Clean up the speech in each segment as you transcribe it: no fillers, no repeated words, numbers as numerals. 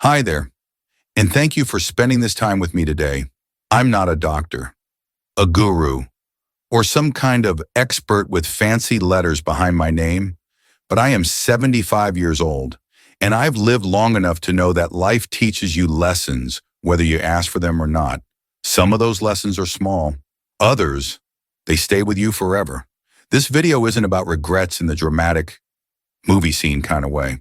Hi there, and thank you for spending this time with me today. I'm not a doctor, a guru, or some kind of expert with fancy letters behind my name, but I am 75 years old, and I've lived long enough to know that life teaches you lessons, whether you ask for them or not. Some of those lessons are small. Others, they stay with you forever. This video isn't about regrets in the dramatic movie scene kind of way.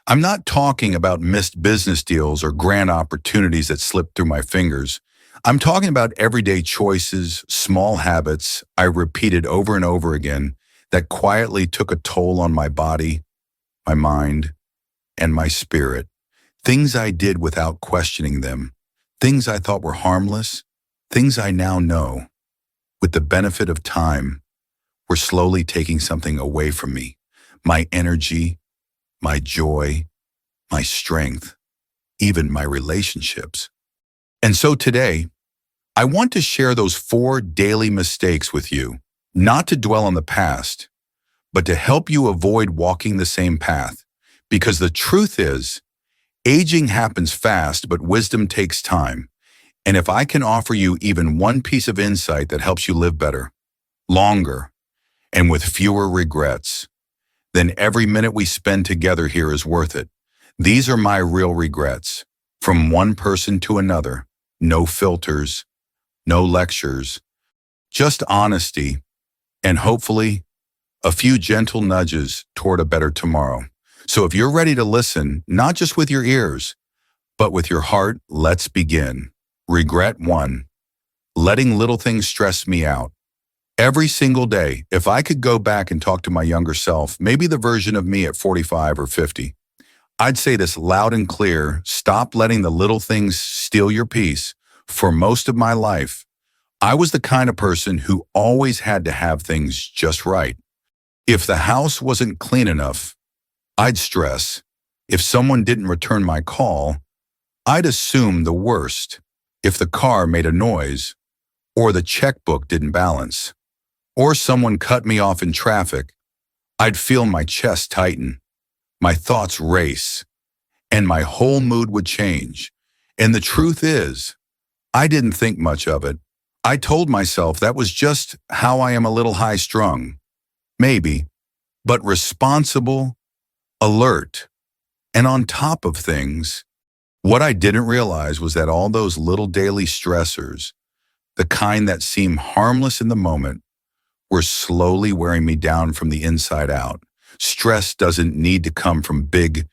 I'm not talking about missed business deals or grand opportunities that slipped through my fingers. I'm talking about everyday choices, small habits I repeated over and over again that quietly took a toll on my body, my mind, and my spirit. Things I did without questioning them. Things I thought were harmless. Things I now know, with the benefit of time, were slowly taking something away from me. My energy, my joy, my strength, even my relationships. And so today, I want to share those 4 daily mistakes with you, not to dwell on the past, but to help you avoid walking the same path. Because the truth is, aging happens fast, but wisdom takes time. And if I can offer you even one piece of insight that helps you live better, longer, and with fewer regrets, then every minute we spend together here is worth it. These are my real regrets, from one person to another. No filters, no lectures, just honesty, and hopefully a few gentle nudges toward a better tomorrow. So if you're ready to listen, not just with your ears, but with your heart, let's begin. Regret 1, letting little things stress me out. Every single day, if I could go back and talk to my younger self, maybe the version of me at 45 or 50, I'd say this loud and clear: stop letting the little things steal your peace. For most of my life, I was the kind of person who always had to have things just right. If the house wasn't clean enough, I'd stress. If someone didn't return my call, I'd assume the worst. If the car made a noise, or the checkbook didn't balance, or someone cut me off in traffic, I'd feel my chest tighten, my thoughts race, and my whole mood would change. And the truth is, I didn't think much of it. I told myself that was just how I am, a little high-strung. Maybe, but responsible, alert, and on top of things. What I didn't realize was that all those little daily stressors, the kind that seem harmless in the moment, were slowly wearing me down from the inside out. Stress doesn't need to come from big,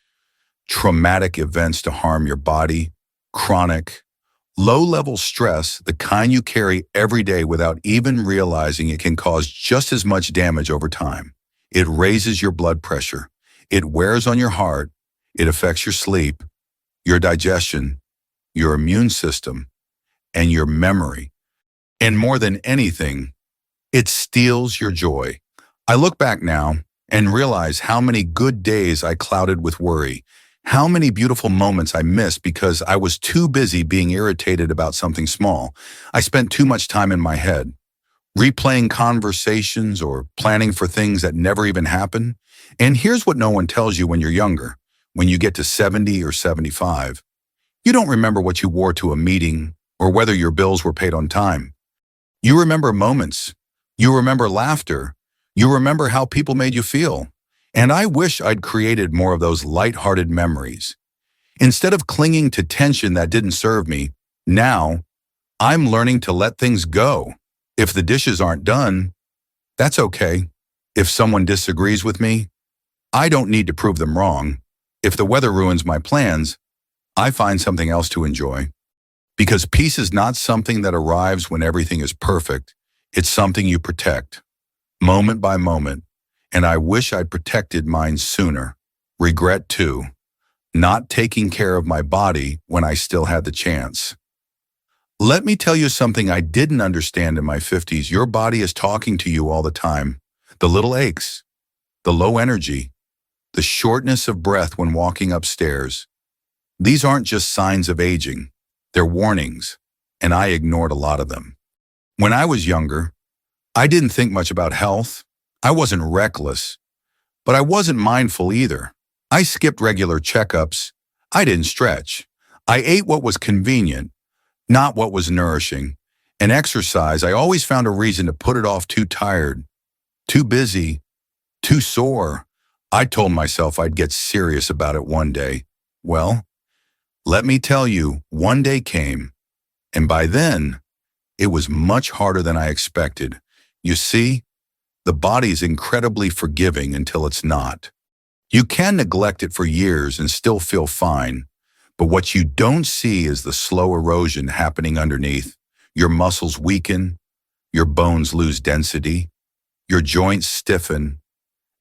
traumatic events to harm your body. Chronic, low-level stress, the kind you carry every day without even realizing it, can cause just as much damage over time. It raises your blood pressure. It wears on your heart. It affects your sleep, your digestion, your immune system, and your memory. And more than anything, it steals your joy. I look back now and realize how many good days I clouded with worry, how many beautiful moments I missed because I was too busy being irritated about something small. I spent too much time in my head, replaying conversations or planning for things that never even happened. And here's what no one tells you when you're younger. When you get to 70 or 75, you don't remember what you wore to a meeting or whether your bills were paid on time. You remember moments. You remember laughter. You remember how people made you feel. And I wish I'd created more of those light-hearted memories. Instead of clinging to tension that didn't serve me, now I'm learning to let things go. If the dishes aren't done, that's okay. If someone disagrees with me, I don't need to prove them wrong. If the weather ruins my plans, I find something else to enjoy. Because peace is not something that arrives when everything is perfect. It's something you protect, moment by moment. And I wish I'd protected mine sooner. Regret 2, not taking care of my body when I still had the chance. Let me tell you something I didn't understand in my 50s. Your body is talking to you all the time. The little aches, the low energy, the shortness of breath when walking upstairs. These aren't just signs of aging. They're warnings, and I ignored a lot of them. When I was younger, I didn't think much about health. I wasn't reckless, but I wasn't mindful either. I skipped regular checkups. I didn't stretch. I ate what was convenient, not what was nourishing. And exercise, I always found a reason to put it off: too tired, too busy, too sore. I told myself I'd get serious about it one day. Well, let me tell you, one day came, and by then, it was much harder than I expected. You see, the body's incredibly forgiving until it's not. You can neglect it for years and still feel fine, but what you don't see is the slow erosion happening underneath. Your muscles weaken, your bones lose density, your joints stiffen,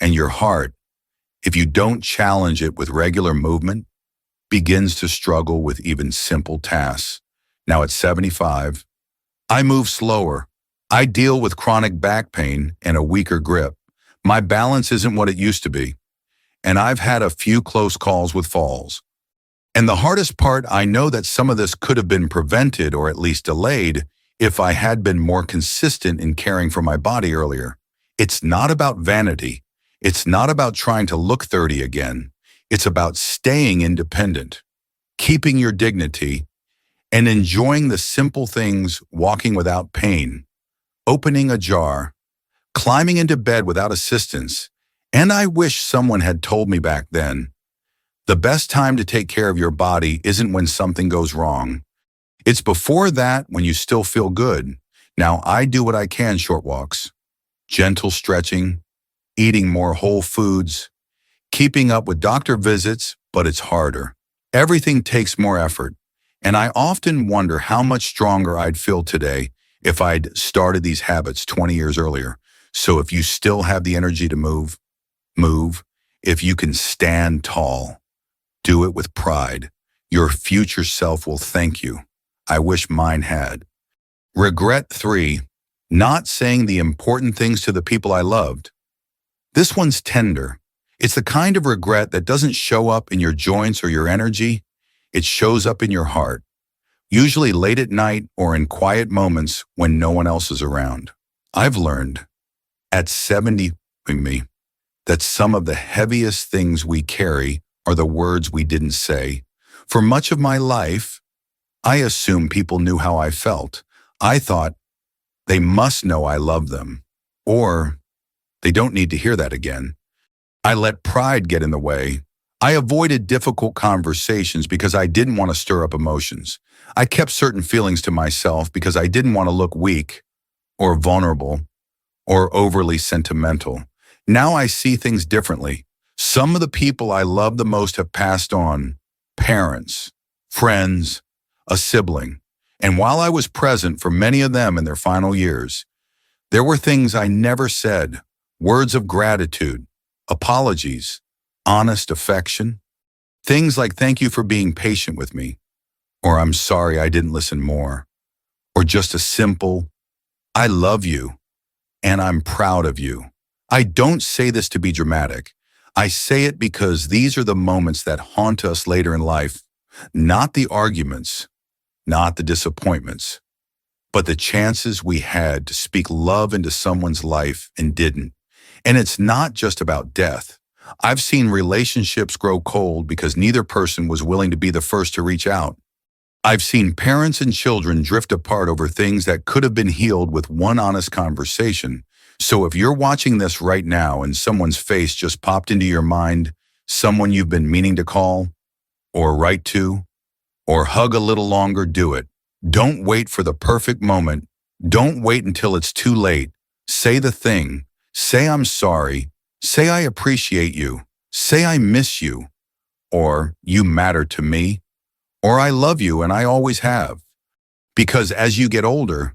and your heart, if you don't challenge it with regular movement, begins to struggle with even simple tasks. Now at 75, I move slower. I deal with chronic back pain and a weaker grip. My balance isn't what it used to be, and I've had a few close calls with falls. And the hardest part, I know that some of this could have been prevented or at least delayed if I had been more consistent in caring for my body earlier. It's not about vanity. It's not about trying to look 30 again. It's about staying independent, keeping your dignity, and enjoying the simple things: walking without pain, opening a jar, climbing into bed without assistance. And I wish someone had told me back then, the best time to take care of your body isn't when something goes wrong. It's before that, when you still feel good. Now I do what I can: short walks, gentle stretching, eating more whole foods, keeping up with doctor visits, but it's harder. Everything takes more effort, and I often wonder how much stronger I'd feel today if I'd started these habits 20 years earlier. So if you still have the energy to move, move. If you can stand tall, do it with pride. Your future self will thank you. I wish mine had. Regret 3, not saying the important things to the people I loved. This one's tender. It's the kind of regret that doesn't show up in your joints or your energy. It shows up in your heart, usually late at night or in quiet moments when no one else is around. I've learned at 70 that some of the heaviest things we carry are the words we didn't say. For much of my life, I assumed people knew how I felt. I thought they must know I love them, or they don't need to hear that again. I let pride get in the way. I avoided difficult conversations because I didn't want to stir up emotions. I kept certain feelings to myself because I didn't want to look weak or vulnerable or overly sentimental. Now I see things differently. Some of the people I love the most have passed on: parents, friends, a sibling. And while I was present for many of them in their final years, there were things I never said: words of gratitude, apologies, honest affection. Things like "thank you for being patient with me," or "I'm sorry I didn't listen more," or just a simple "I love you and I'm proud of you." I don't say this to be dramatic. I say it because these are the moments that haunt us later in life, not the arguments, not the disappointments, but the chances we had to speak love into someone's life and didn't. And it's not just about death. I've seen relationships grow cold because neither person was willing to be the first to reach out. I've seen parents and children drift apart over things that could have been healed with one honest conversation. So if you're watching this right now and someone's face just popped into your mind, someone you've been meaning to call, or write to, or hug a little longer, do it. Don't wait for the perfect moment. Don't wait until it's too late. Say the thing. Say "I'm sorry." Say "I appreciate you." Say "I miss you," or "you matter to me," or "I love you and I always have." Because as you get older,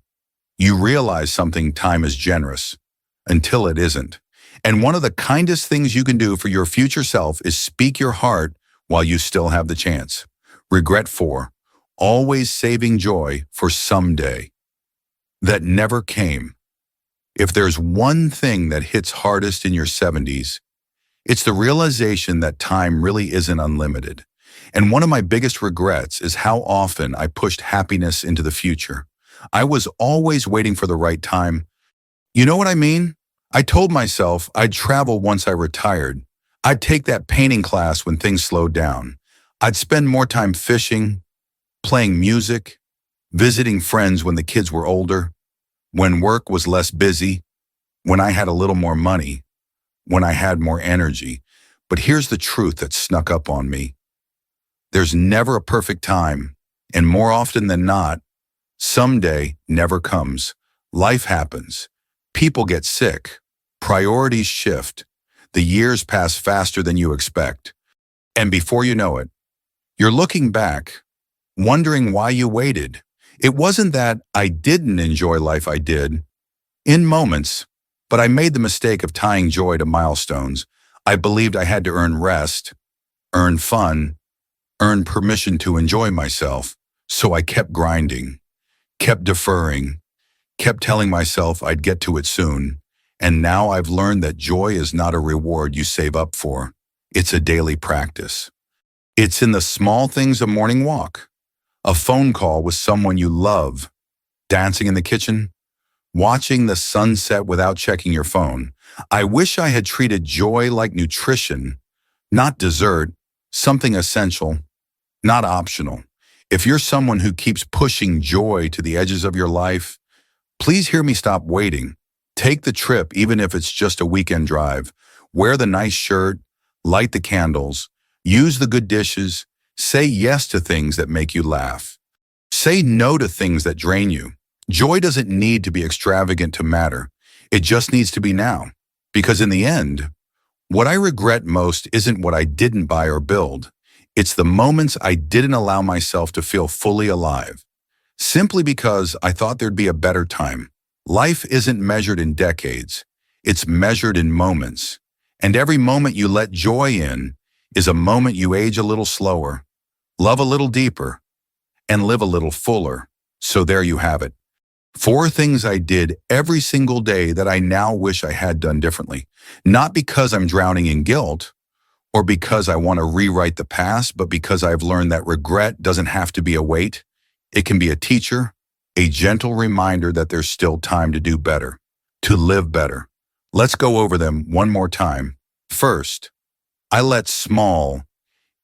you realize something: time is generous until it isn't. And one of the kindest things you can do for your future self is speak your heart while you still have the chance. Regret 4, always saving joy for someday that never came. If there's one thing that hits hardest in your 70s, it's the realization that time really isn't unlimited. And one of my biggest regrets is how often I pushed happiness into the future. I was always waiting for the right time. You know what I mean? I told myself I'd travel once I retired. I'd take that painting class when things slowed down. I'd spend more time fishing, playing music, visiting friends when the kids were older, when work was less busy, when I had a little more money, when I had more energy. But here's the truth that snuck up on me. There's never a perfect time, and more often than not, someday never comes. Life happens. People get sick. Priorities shift. The years pass faster than you expect. And before you know it, you're looking back, wondering why you waited. It wasn't that I didn't enjoy life, I did, in moments, but I made the mistake of tying joy to milestones. I believed I had to earn rest, earn fun, earn permission to enjoy myself. So I kept grinding, kept deferring, kept telling myself I'd get to it soon. And now I've learned that joy is not a reward you save up for. It's a daily practice. It's in the small things: a morning walk, a phone call with someone you love, dancing in the kitchen, watching the sunset without checking your phone. I wish I had treated joy like nutrition, not dessert, something essential, not optional. If you're someone who keeps pushing joy to the edges of your life, please hear me stop waiting. Take the trip, even if it's just a weekend drive. Wear the nice shirt, light the candles, use the good dishes, say yes to things that make you laugh. Say no to things that drain you. Joy doesn't need to be extravagant to matter. It just needs to be now. Because in the end, what I regret most isn't what I didn't buy or build. It's the moments I didn't allow myself to feel fully alive, simply because I thought there'd be a better time. Life isn't measured in decades. It's measured in moments. And every moment you let joy in is a moment you age a little slower, love a little deeper, and live a little fuller. So there you have it. 4 things I did every single day that I now wish I had done differently. Not because I'm drowning in guilt or because I want to rewrite the past, but because I've learned that regret doesn't have to be a weight. It can be a teacher, a gentle reminder that there's still time to do better, to live better. Let's go over them one more time. First, I let small,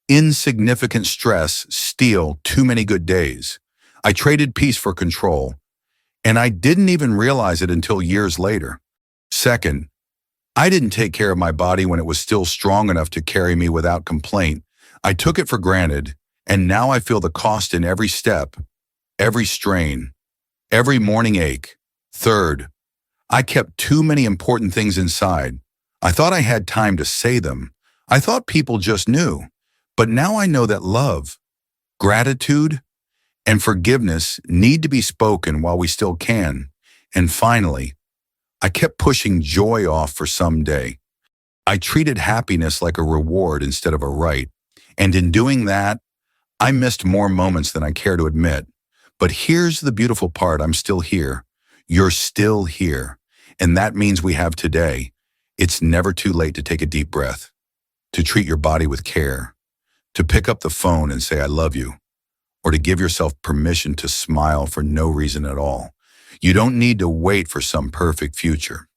insignificant stress steal too many good days. I traded peace for control, and I didn't even realize it until years later. Second, I didn't take care of my body when it was still strong enough to carry me without complaint. I took it for granted, and now I feel the cost in every step, every strain, every morning ache. Third, I kept too many important things inside. I thought I had time to say them. I thought people just knew. But now I know that love, gratitude, and forgiveness need to be spoken while we still can. And finally, I kept pushing joy off for someday. I treated happiness like a reward instead of a right. And in doing that, I missed more moments than I care to admit. But here's the beautiful part: I'm still here. You're still here. And that means we have today. It's never too late to take a deep breath, to treat your body with care, to pick up the phone and say, I love you, or to give yourself permission to smile for no reason at all. You don't need to wait for some perfect future.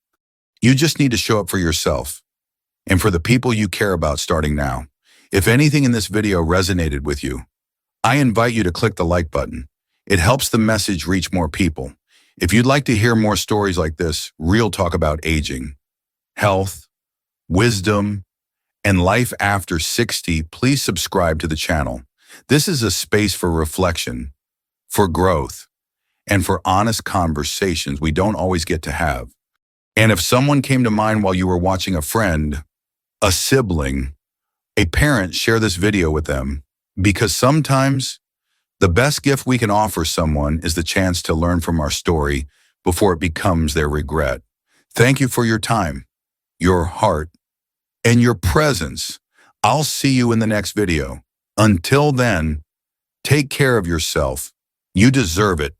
You just need to show up for yourself and for the people you care about starting now. If anything in this video resonated with you, I invite you to click the like button. It helps the message reach more people. If you'd like to hear more stories like this, real talk about aging, health, wisdom, and life after 60, please subscribe to the channel. This is a space for reflection, for growth, and for honest conversations we don't always get to have. And if someone came to mind while you were watching, a friend, a sibling, a parent, share this video with them, because sometimes the best gift we can offer someone is the chance to learn from our story before it becomes their regret. Thank you for your time, your heart, and your presence. I'll see you in the next video. Until then, take care of yourself. You deserve it.